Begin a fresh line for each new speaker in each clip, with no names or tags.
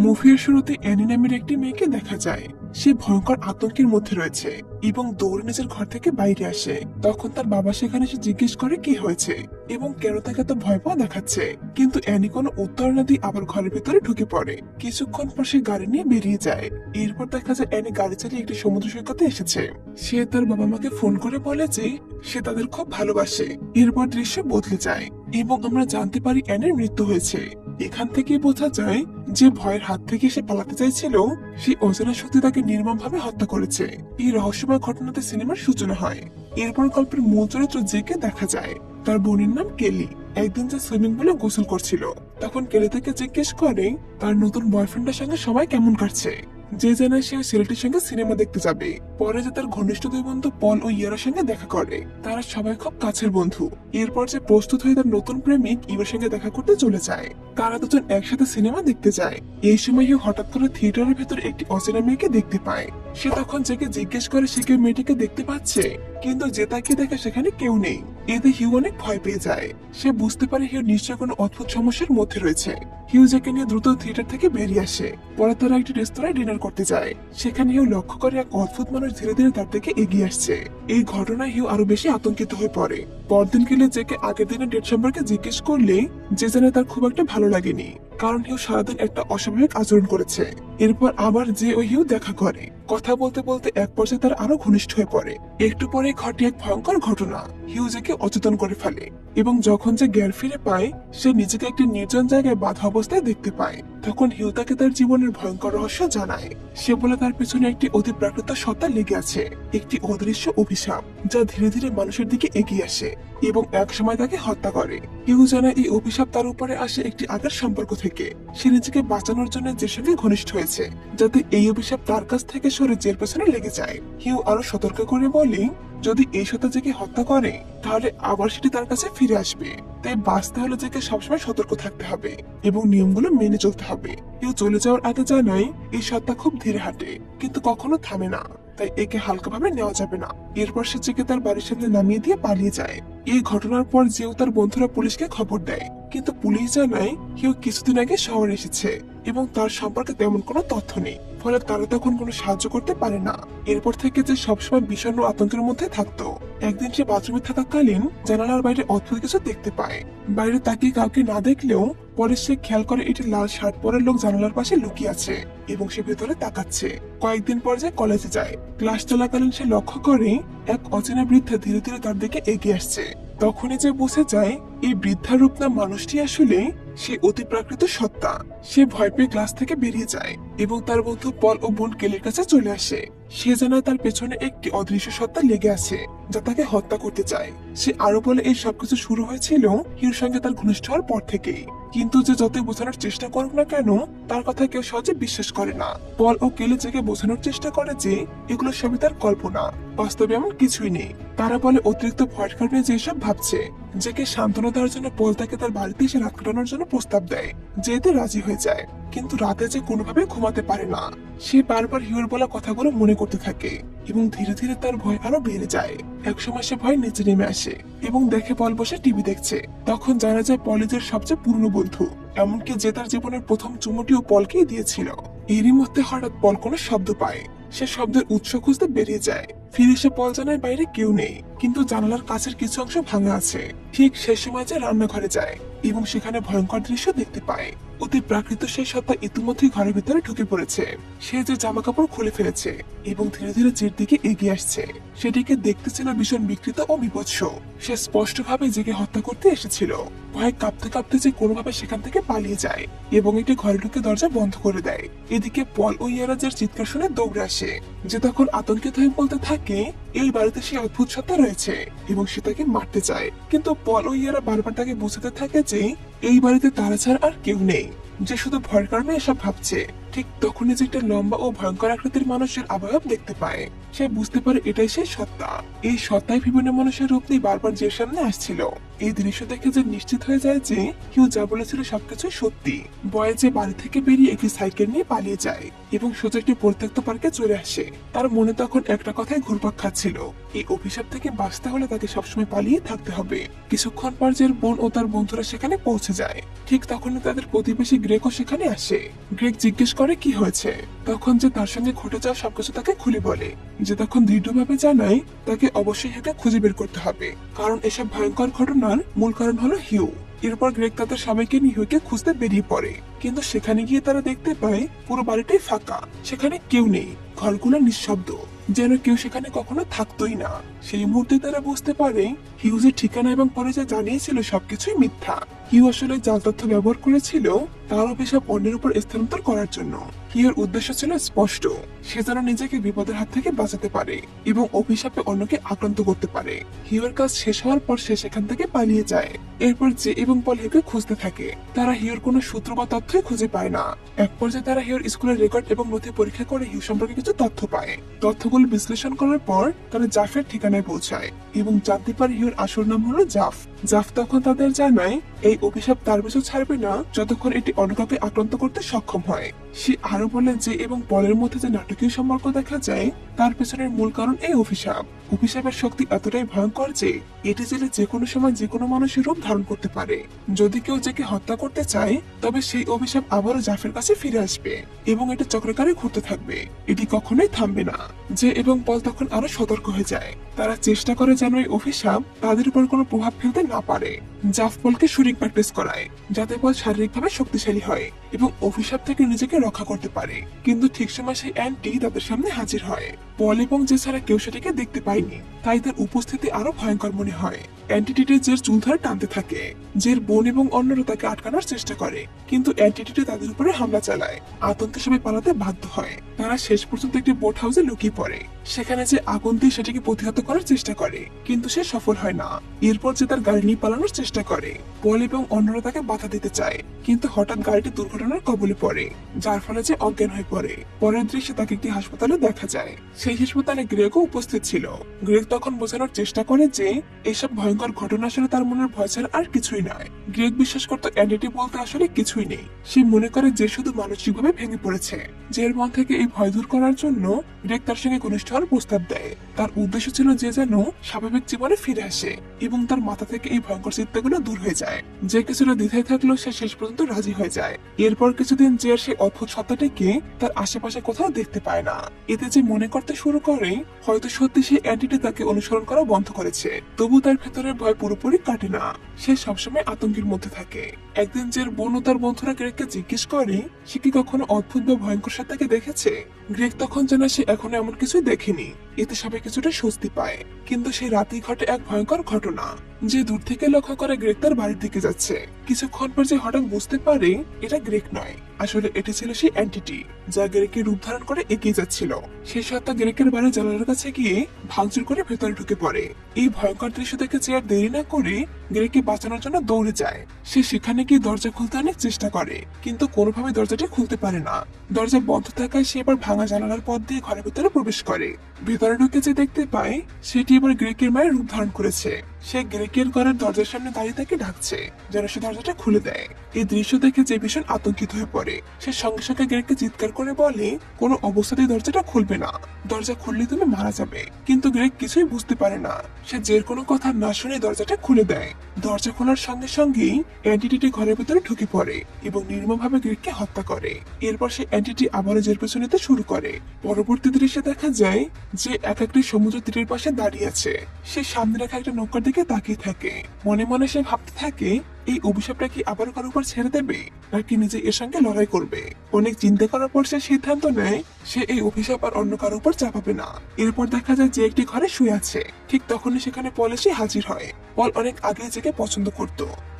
মুভির শুরুতে অ্যানি নামের একটি মেয়েকে দেখা যায়। সে ভয়ঙ্কর আতঙ্কের মধ্যে রয়েছে এবং দৌড়ে নিজের ঘর থেকে বাইরে আসে। তখন তার বাবা সেখানে এসে জিজ্ঞেস করে কি হয়েছে এবং কেন তাকে এত ভয় পাওয়া দেখাচ্ছে। কিন্তু অ্যানি কোনো উত্তর না দিয়ে আবার ঘরের ভিতরে ঢুকে পড়ে। কিছুক্ষণ পর সে গাড়ি নিয়ে বেরিয়ে যায়। এরপর দেখা যায় অ্যানি গাড়ি চালিয়ে একটি সমুদ্র সৈকতে এসেছে। সে তার বাবা মাকে ফোন করে বলে যে সে তাদের খুব ভালোবাসে। এরপর দৃশ্য বদলে যায় এবং আমরা জানতে পারি অ্যানির মৃত্যু হয়েছে। এখান থেকে বোঝা যায় যে ভয়ের হাত থেকে সে পালাতে চাইছিল, সেই অজানা শক্তি তাকে নির্মমভাবে হত্যা করেছে। এই রহস্যময় ঘটনাতে সিনেমার সূচনা হয়। এরপর গল্পের মূল চরিত্র জেকে দেখা যায়। তার বোনের নাম কেলি। একদিন যে সুইমিং পুলে গোসল করছিল, তখন কেলি তাকে জিজ্ঞেস করে তার নতুন বয়ফ্রেন্ডের সঙ্গে সময় কেমন কাটছে। যে জানায় সে ছেলেটির সঙ্গে সিনেমা দেখতে যাবে। পরে যে তার ঘনিষ্ঠ দুই বন্ধু পল ও ইয়ার সঙ্গে দেখা করে। তারা সবাই খুব কাছের বন্ধু। এরপর যে প্রস্তুত হয়ে তার নতুন প্রেমিক ইভার সঙ্গে দেখা করতে চলে যায়। তারা দুজন একসাথে সিনেমা দেখতে যায়। এই সময় হঠাৎ করে থিয়েটারের ভেতর একটি অচেনা মেয়েকে দেখতে পায়। সে তখন জেকে জিজ্ঞেস করে সে কেউ মেয়েটিকে দেখতে পাচ্ছে, কিন্তু যে তাকে দেখে সেখানে কেউ নেই। এতে হিউ অনেক ভয় পেয়ে যায়। সে বুঝতে পারে হিউ নিশ্চয় কোনো অদ্ভুত সমস্যার মধ্যে রয়েছে। হিউ জেকে নিয়ে দ্রুত থিয়েটার থেকে বেরিয়ে আসে। পরে তারা একটি রেস্তোরাঁয় ডিনার করতে যায়। সেখানে হিউ লক্ষ্য করে এক অদ্ভুত মানুষ ধীরে ধীরে তার দিকে এগিয়ে আসছে। এই ঘটনায় হিউ আরো বেশি আতঙ্কিত হয়ে পড়ে। পরদিন কেলে জেকে আগের দিনের ডেট সম্পর্কে জিজ্ঞেস করলে যে জানে তার খুব একটা ভালো লাগেনি, কারণ হিউ সারাদিন একটা অস্বাভাবিক আচরণ করেছে। এরপর আবার যে ও হিউ দেখা করে। কথা বলতে বলতে এক পর্যায়ে তার আরো ঘনিষ্ঠ হয়ে পড়ে। একটু পরে ঘটে এক ভয়ঙ্কর ঘটনা। হিউ জেকে অচেতন করে ফেলে এবং যখন যে জ্ঞান ফিরে পায়, সে নিজেকে একটি নির্জন জায়গায় বাঁধা অবস্থায় দেখতে পায়। তখন হিউ তাকে তার জীবনের ভয়ঙ্কর রহস্য জানায়। সে বলে তার পিছনে একটি অতি প্রাকৃত সত্তা লেগে আছে, একটি অদৃশ্য অভিশাপ যা ধীরে ধীরে মানুষের দিকে এগিয়ে আসে এবং এক সময় তাকে হত্যা করে। হিউ জানায় এই অভিশাপ তার উপরে আসে একটি আগের সম্পর্ক থেকে। সে নিজেকে বাঁচানোর জন্য যে সঙ্গে ঘনিষ্ঠ হয়েছে, যাতে এই অভিশাপ তার কাছ থেকে সরে জের পেছনে লেগে যায়। হিউ আরো সতর্ক করে বলে যদি এই সত্তা জেকে হত্যা করে, তাহলে আবার সেটি তার কাছে ফিরে আসবে। তাই বাঁচতে হলে জেকে সবসময় সতর্ক থাকতে হবে এবং নিয়মগুলো মেনে চলতে হবে। হিউ চলে যাওয়ার আগে জানায় এই সত্তা খুব ধীরে হাঁটে, কিন্তু কখনো থামে না, তাই একে হালকাভাবে নেওয়া যাবে না। এরপর সে জেকে তার বাড়ির সামনে নামিয়ে দিয়ে পালিয়ে যায়। এই ঘটনার পর যেও তার বন্ধুরা পুলিশকে খবর দেয়, কিন্তু পুলিশ জানায় হিউ কিছুদিন আগে শহরে এসেছে এবং তার সম্পর্কে তেমন কোনো তথ্য নেই, ফলে তারা তখন কোনো সাহায্য করতে পারে না। এরপর থেকে যে সবসময় বিষণ্ণ আতঙ্কের মধ্যে থাকতো। একদিন সে বাথরুমে থাকাকালীন জানালার বাইরে অদ্ভুত কিছু দেখতে পায়। বাইরে তাকিয়ে কাউকে না দেখলেও পরে সে খেয়াল করে এটি লাল শার্ট পরা লোক জানালার পাশে লুকিয়ে আছে এবং সে ভেতরে তাকাচ্ছে। কয়েকদিন পর যে কলেজে যায়, ক্লাস চলাকালীন সে লক্ষ্য করে এক অচেনা বৃদ্ধা ধীরে ধীরে তার দিকে এগিয়ে আসছে। তখনই যে বুঝে যায় এই বৃদ্ধার রূপ না মানুষটি আসলে সে অতি প্রাকৃত সত্তা। সে ভয় পেয়ে ক্লাস থেকে বেরিয়ে যায় এবং তার বন্ধু পল ও বোন কেলির কাছে চলে আসে। সে জানায় তার পেছনে একটি অদৃশ্য সত্তা লেগে আছে যা তাকে হত্যা করতে চায়। সে আরো বলে এই সবকিছু শুরু হয়েছিল হিউর সঙ্গে তার ঘনিষ্ঠ হওয়ার পর থেকেই, কিন্তু যে যতই বোঝানোর চেষ্টা করুক না কেন, তার কথা কেউ সহজে বিশ্বাস করে না। পল ও কেলি জেকে বোঝানোর চেষ্টা করে যে এগুলো সবই তার কল্পনা, বাস্তবে এমন কিছুই নেই। তারা বলে অতিরিক্ত ভয়ের কারণে যেসব ভাবছে। জেকে সান্ত্বনা দেওয়ার জন্য পল তাকে তার বাড়িতে এসে রাত কাটানোর জন্য প্রস্তাব দেয়, যেতে রাজি হয়ে যায়। কিন্তু রাতে যে কোনোভাবে ঘুমাতে পারে না। সে বারবার হিউর বলা কথাগুলো মনে করতে থাকে এবং ধীরে ধীরে তার ভয় আরো বেড়ে যায়। একসময় সে ভয় নিচে নেমে আসে এবং দেখে পল বসে টিভি দেখছে। তখন জানা যায় পলিজের সবচেয়ে পুরনো বন্ধু, এমনকি যে তার জীবনের প্রথম চুমুটিও পলকেই দিয়েছিল। এরই মধ্যে হঠাৎ পল কোনো শব্দ পায়। সে শব্দের উৎস খুঁজতে বেরিয়ে যায়। ফিরে এসে পল জানায় বাইরে কেউ নেই, কিন্তু জানালার কাছের কিছু অংশ ভাঙা আছে। ঠিক সেই সময় যে রান্নাঘরে যায় এবং সেখানে ভয়ঙ্কর দৃশ্য দেখতে পায়। অতি প্রাকৃত সেই সত্তা ইতিমধ্যেই ঘরের ভিতরে ঢুকে পড়েছে। সে যে জামা কাপড় খুলে ফেলেছে এবং ধীরে ধীরে জের দিকে এগিয়ে আসছে। সেটিকে দেখতে ছিল ভীষণ বিকৃত ও বিভৎস। সে স্পষ্টভাবে জেকে হত্যা করতে এসেছিল। ভয়ে কাঁপতে কাঁপতে যে কোনোভাবে সেখান থেকে পালিয়ে যায় এবং একটি ঘরে ঢুকে দরজা বন্ধ করে দেয়। এদিকে পল ও ইয়ারাজের চিৎকার শুনে দৌড়ে আসে। যে তখন আতঙ্কিত হয়ে বলতে থাকে এই বাড়িতে সে অদ্ভুত সত্তা রয়েছে এবং সে তাকে মারতে চায়। কিন্তু পল ও ইয়ারা বারবার তাকে বোঝাতে থাকে যে এই বাড়িতে তারা ছাড়া আর কেউ নেই, যে শুধু ভয়ের কারণে এসব ভাবছে। ঠিক তখনই যে একটা লম্বা ও ভয়ঙ্কর আকৃতির মানুষের আবয়ব দেখতে পায়। সে বুঝতে পারে এটাই সেই সত্তা। এই সত্তাই বিভিন্ন মানুষের রূপ নিয়ে বারবার যে সামনে আসছিল। এই দৃশ্য দেখে যে নিশ্চিত হয়ে যায় যে হিউ যা বলেছিল সবকিছু সত্যি। বয় যে বাড়ি থেকে বেরিয়ে একটি সাইকেল নিয়ে পালিয়ে যায় এবং সোজা একটি পরিত্যক্ত পার্কে চলে আসে। তার মনে তখন একটা কথাই ঘুরপাক খাচ্ছিল, এই অভিশাপ থেকে বাঁচতে হলে তাকে সবসময় পালিয়ে থাকতে হবে। কিছুক্ষণ পর জের বোন ও তার বন্ধুরা সেখানে পৌঁছে যায়। ঠিক তখনই তাদের প্রতিবেশী গ্রেগও সেখানে আসে। গ্রেগ জিজ্ঞেস করে কি হয়েছে, তখন যে তার সঙ্গে ঘটে যাওয়া সবকিছু তাকে খুলে বলে। যে তখন দৃঢ়ভাবে জানায় তাকে অবশ্যই হিউকে খুঁজে বের করতে হবে, কারণ এসব ভয়ঙ্কর ঘটনার মূল কারণ হলো হিউ। এরপর গ্রেগ তাদের সবাইকে নিয়ে হিউকে খুঁজতে বেরিয়ে পড়ে, কিন্তু সেখানে গিয়ে তারা দেখতে পায় পুরো বাড়িটাই ফাঁকা, সেখানে কেউ নেই, ঘরগুলো নিঃশব্দ, যেন কেউ সেখানে কখনো থাকতোই না। সেই মুহূর্তে তারা বুঝতে পারে হিউজের ঠিকানা এবং পরে যা জানিয়েছিল সবকিছুই মিথ্যা। হিউ আসলে জাল তথ্য ব্যবহার করেছিল তার অভিশাপ অন্যের উপর স্থানান্তর করার জন্য। হিউর উদ্দেশ্য ছিল স্পষ্ট, সে যেন নিজেকে বিপদের হাত থেকে বাঁচাতে পারে এবং অভিশাপে অন্যকে আক্রান্ত করতে পারে। হিউর কাজ শেষ হওয়ার পর সে সেখান থেকে পালিয়ে যায়। এরপর জে এবং পল হিউকে খুঁজতে থাকে। তারা হিউর কোনো সূত্র বা তথ্যই খুঁজে পায় না। এক পর্যায়ে তারা হিউর স্কুলের রেকর্ড এবং নথি পরীক্ষা করে হিউ সম্পর্কে কিছু তথ্য পায়। তথ্যগুলো বিশ্লেষণ করার পর তারা জাফের ঠিকানায় পৌঁছায় এবং জানতে পারে হিউর আসল নাম হলো জাফ। জাফ তখন তাদের জানায় এই অভিশাপ তার পিছু ছাড়বে না যতক্ষণ এটি অন্য কাউকে আক্রান্ত করতে সক্ষম হয়। সে আরো বলে যে এবং পলের মধ্যে যে নাটকীয় সম্পর্ক দেখা যায় তার পেছনের মূল কারণ এই অভিশাপ। অভিশাপের শক্তি এতটাই ভয়ঙ্কর যে এটি জেলে যে কোনো সময় যে কোনো মানুষের রূপ ধারণ করতে পারে। যদি কেউ যাকে হত্যা করতে চায় তবে সেই অভিশাপ আবারও জাফের কাছে ফিরে আসবে এবং এটা চক্রাকারে ঘুরতে থাকবে, এটি কখনোই থামবে না। যে এবং পল তখন আরো সতর্ক হয়ে যায়। তারা চেষ্টা করে যেন এই অভিশাপ তাদের উপর কোনো প্রভাব ফেলতে না পারে। জাফ পলকে শরীর প্র্যাকটিস করায় যাতে পল শারীরিকভাবে শক্তিশালী হয় এবং অভিশাপ থেকে নিজেকে রক্ষা করতে পারে। কিন্তু ঠিক সময় সেই অ্যান্টি তাদের সামনে হাজির হয়। পল এবং যে ছাড়া কেউ সেটাকে দেখতে পায়নি, তাই তার উপস্থিতি আরো ভয়ঙ্কর মনে হয়। অ্যান্টিটিটি জের চুল ধরে টানতে থাকে। জের বোন এবং অন্যরা তাকে আটকানোর চেষ্টা করে, কিন্তু অ্যান্টিটিটি তাদের উপরে হামলা চালায়। আতঙ্কে সবাই পালাতে বাধ্য হয়। তারা শেষ পর্যন্ত একটি বোট হাউসে লুকিয়ে পড়ে। সেখানে যে আগুন দিয়ে সেটাকে প্রতিহত করার চেষ্টা করে, কিন্তু সে সফল হয় না। এরপর যে তার গাড়ি নিয়ে পালানোর চেষ্টা করে। পল এবং অন্যরা তাকে বাধা দিতে চায়, কিন্তু হঠাৎ গাড়িটি দুর্ঘটনার কবলে পড়ে, যার ফলে যে অজ্ঞান হয়ে পড়ে। পরের দৃশ্যে তাকে একটি হাসপাতালে দেখা যায়। সেই হাসপাতালে গ্রেগও উপস্থিত ছিল। গ্রেগ তখন বোঝানোর চেষ্টা করে যে এসব ভয়ঙ্কর ঘটনা আসলে তার মনের ভয় ছাড়া আর কিছুই নয়। গ্রেগ বিশ্বাস করতো অ্যান্টিটি বলতে আসলে কিছুই নেই। সে মনে করে যে শুধু মানসিকভাবে ভেঙে পড়েছে। জের মন থেকে এই ভয় দূর করার জন্য গ্রেগ তার সঙ্গে ঘনিষ্ঠ হওয়ার প্রস্তাব দেয়। তার উদ্দেশ্য ছিল যে যেন স্বাভাবিক জীবনে ফিরে আসে এবং তার মাথা থেকে এই ভয়ঙ্কর চিন্তাগুলো দূর হয়ে যায়। যে কিছুটা দ্বিধায় থাকলো সে শেষ পর্যন্ত রাজি হয়ে যায়। এরপর কিছুদিন জের সেই অদ্ভুত সত্তাটিকে তার আশেপাশে কোথাও দেখতে পায় না। এতে যে মনে করতে শুরু করে হয়তো সত্যি সেই অ্যান্টিটি তাকে অনুসরণ করা বন্ধ করেছে। তবু তার ভেতরের ভয় পুরোপুরি কাটে না। সে সবসময় আতঙ্কের মধ্যে থাকে। একদিন জের বোন ও তার বন্ধুরা গ্রেগকে জিজ্ঞেস করে সে কি কখনো অদ্ভুত বা ভয়ঙ্কর সত্তাকে দেখেছে। গ্রেগ তখন জানায় সে এখনো এমন কিছুই দেখেনি। এতে সবাই কিছুটা স্বস্তি পায়। কিন্তু সেই রাতেই ঘটে এক ভয়ঙ্কর ঘটনা। যে দূর থেকে লক্ষ্য করে গ্রেগ তার বাড়ির দিকে যাচ্ছে। কিছুক্ষণ পর যে হঠাৎ বুঝতে পারে এটা গ্রেগ নয়, আসলে এটি ছিল সেই অ্যান্টিটি যা গ্রেগের রূপ ধারণ করে এগিয়ে যাচ্ছিল। সেই সত্তা গ্রেগের বাড়ির জানালার কাছে গিয়ে ভাঙচুর করে ভেতরে ঢুকে পড়ে। এই ভয়ঙ্কর দৃশ্য দেখে যে আর দেরি না করে গ্রেগকে বাঁচানোর জন্য দৌড়ে যায়। সে সেখানে গিয়ে দরজা খুলতে অনেক চেষ্টা করে, কিন্তু কোনোভাবে দরজাটি খুলতে পারে না। দরজা বন্ধ থাকায় সে এবার ভাঙা জানালার পথ দিয়ে ঘরের ভিতরে প্রবেশ করে। ভেতরে ঢুকে যে দেখতে পায় সেটি এবার গ্রেগের মায়ের রূপ ধারণ করেছে। সে গ্রেগের ঘরের দরজার সামনে দাঁড়িয়ে তাকে ডাকছে যেন সে দরজাটা খুলে দেয়। এই দৃশ্য দেখে যে ভীষণ আতঙ্কিত হয়ে পড়ে। সে সঙ্গে সঙ্গে গ্রেগকে চিৎকার করে বলে কোনো অবস্থাতেই দরজাটা খুলবে না, দরজা খুললে তুমি মারা যাবে। কিন্তু গ্রেগ কিছুই বুঝতে পারে না। সে জের কোনো কথা না শুনে দরজাটা খুলে দেয়। দরজা খোলার সঙ্গে সঙ্গেই অ্যান্টিটি ঘরের ভিতরে ঢুকে পড়ে এবং নির্মমভাবে গ্রেগকে হত্যা করে। এরপর সে অ্যান্টিটি আবারও জের পেছনে নিতে শুরু করে। পরবর্তী দৃশ্যে দেখা যায় যে এক একটি সমুদ্র তীরের পাশে দাঁড়িয়ে আছে। সে সামনে রাখা একটা নৌকার দিকে তাকিয়ে থাকে। মনে মনে সে ভাবতে থাকে এই অভিশাপটা কি আবার কারোর উপর ছেড়ে দেবে নাকি নিজে এর সঙ্গে লড়াই করবে। অনেক চিন্তা করার পর সে সিদ্ধান্ত নেয় সে এই অভিশাপ আর অন্য কারোর উপর চাপাবে না। এরপর দেখা যায় যে একটি ঘরে শুয়ে আছে। ঠিক তখনই সেখানে পল এসে হাজির হয়। পল অনেক আগে জেকে পছন্দ করত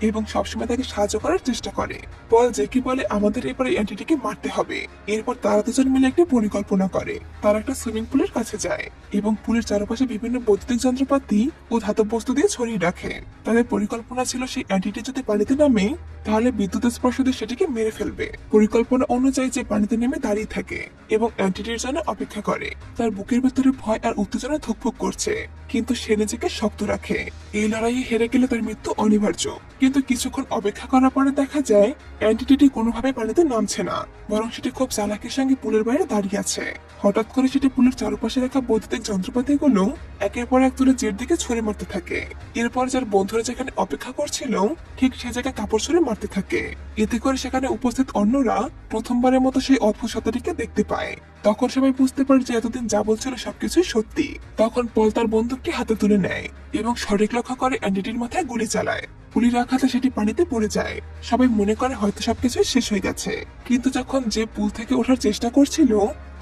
এবং সবসময় তাকে সাহায্য করার চেষ্টা করে। পল জেকে বলে আমাদের এবার এই অ্যান্টিটিকে মারতে হবে। এরপর তারা দুজন মিলে একটি পরিকল্পনা করে। তারা একটা সুইমিং পুলের কাছে যায় এবং পুলের চারপাশে বিভিন্ন বৈদ্যুতিক যন্ত্রপাতি ও ধাতব বস্তু দিয়ে ছড়িয়ে রাখে। তাদের পরিকল্পনা ছিল সেই অ্যান্টিটি যদি যদি পানিতে নামে তাহলে বিদ্যুতের স্পর্শ দিয়ে সেটিকে মেরে ফেলবে। পরিকল্পনা অনুযায়ী যে পানিতে নেমে দাঁড়িয়ে থাকে এবং অ্যান্টিটির জন্য অপেক্ষা করে। তার বুকের ভেতরে ভয় আর উত্তেজনা ধুকপুক করছে, কিন্তু সে নিজেকে শক্ত রাখে। এই লড়াইয়ে হেরে গেলে তার মৃত্যু অনিবার্য। কিন্তু কিছুক্ষণ অপেক্ষা করার পরে দেখা যায় অ্যান্টিটি কোনোভাবে পানিতে নামছে না, বরং সেটি খুব চালাকির সঙ্গে পুলের বাইরে দাঁড়িয়ে আছে। হঠাৎ করে সেটি পুলের চারপাশে রাখা বৈদ্যুতিক যন্ত্রপাতিগুলো একের পর এক তুলে জের দিকে ছুঁড়ে মারতে থাকে। এরপর যার বন্ধুরা যেখানে অপেক্ষা করছিল ঠিক সে জায়গায় কাপড় ছুঁড়ে মারতে থাকে। এতে করে সেখানে উপস্থিত অন্যরা প্রথমবারের মতো সেই অদ্ভুত সত্তাটিকে দেখতে পায়। তখন সবাই বুঝতে পারে যে এতদিন যা বলছিল সবকিছুই সত্যি। তখন পল তার বন্দুকটি হাতে তুলে নেয় এবং সঠিক লক্ষ্য করে অ্যান্টিটির মাথায় গুলি চালায়। গুলির আঘাতে সেটি পানিতে পড়ে যায়। সবাই মনে করে হয়তো সবকিছু শেষ হয়ে গেছে, কিন্তু যখন যে পুল থেকে ওঠার চেষ্টা করছিল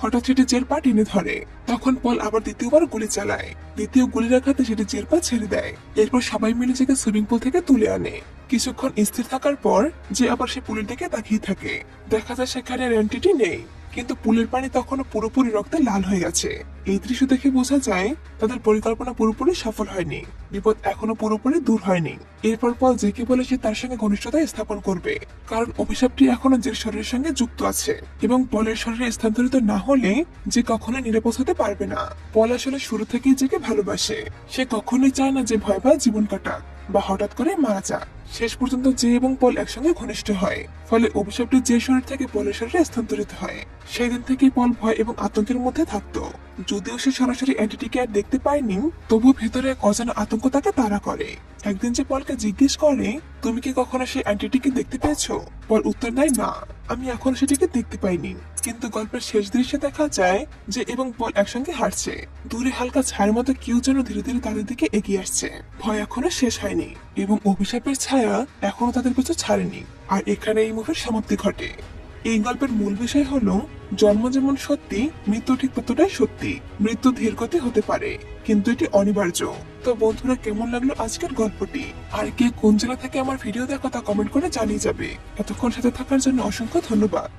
হঠাৎ সেটি জের পা টেনে ধরে। তখন পল আবার দ্বিতীয়বার গুলি চালায়। দ্বিতীয় গুলির আঘাতে সেটি জের পা ছেড়ে দেয়। এরপর সবাই মিলে তাকে সুইমিং পুল থেকে তুলে আনে। কিছুক্ষণ স্থির থাকার পর যে আবার সে পুলের দিকে তাকিয়ে থাকে। দেখা যায় সেখানে আর অ্যান্টিটি নেই, কিন্তু পুলের পানি তখনও পুরোপুরি রক্তে লাল হয়ে গেছে। এই দৃশ্য দেখে বোঝা যায় তাদের পরিকল্পনা পুরোপুরি সফল হয়নি, বিপদ এখনো পুরোপুরি দূর হয়নি। এরপর পল জেকে বলে সে তার সঙ্গে ঘনিষ্ঠতা স্থাপন করবে, কারণ অভিশাপটি এখনো জের শরীরের সঙ্গে যুক্ত আছে এবং পলের শরীরে স্থানান্তরিত না হলে যে কখনোই নিরাপদ হতে পারবে না। পল আসলে শুরু থেকেই জেকে ভালোবাসে। সে কখনোই চায় না যে ভয় পায় জীবন কাটাক বা হঠাৎ করে মারা যাক। শেষ পর্যন্ত জে এবং পল একসঙ্গে ঘনিষ্ঠ হয়, ফলে অভিশাপটি যে শরীর থেকে পলের শরীরে স্থানান্তরিত হয়। সেই দিন থেকেই পল ভয় এবং আতঙ্কের মধ্যে থাকতো। যদিও সে সরাসরি অ্যান্টিটিকে আর দেখতে পায়নি, তবুও ভেতরে এক অজানা আতঙ্ক তাকে তাড়া করে। একদিন যে পলকে জিজ্ঞেস করে, তুমি কি কখনো সেই অ্যান্টিটিকে দেখতে পেয়েছো? পল উত্তর দেয়, না, আমি এখন সেটিকে দেখতে পাইনি। কিন্তু গল্পের শেষ দৃশ্যে দেখা যায় যে এবং পল একসঙ্গে হাঁটছে। দূরে হালকা ছায়ার মতো কেউ যেন ধীরে ধীরে তাদের দিকে এগিয়ে আসছে। ভয় এখনো শেষ হয়নি এবং অভিশাপের ছায়া এখনো তাদের পিছু ছাড়েনি। আর এখানে এই মুভির সমাপ্তি ঘটে। এই গল্পের মূল বিষয় হলো, জন্ম যেমন সত্যি, মৃত্যু ঠিক ততটাই সত্যি। মৃত্যু ধীর গতি হতে পারে, কিন্তু এটি অনিবার্য। তো বন্ধুরা, কেমন লাগলো আজকের গল্পটি? আর কে কোন জেলা থেকে আমার ভিডিও দেখো তা কমেন্ট করে জানিয়ে যাবে। এতক্ষণ সাথে থাকার জন্য অসংখ্য ধন্যবাদ।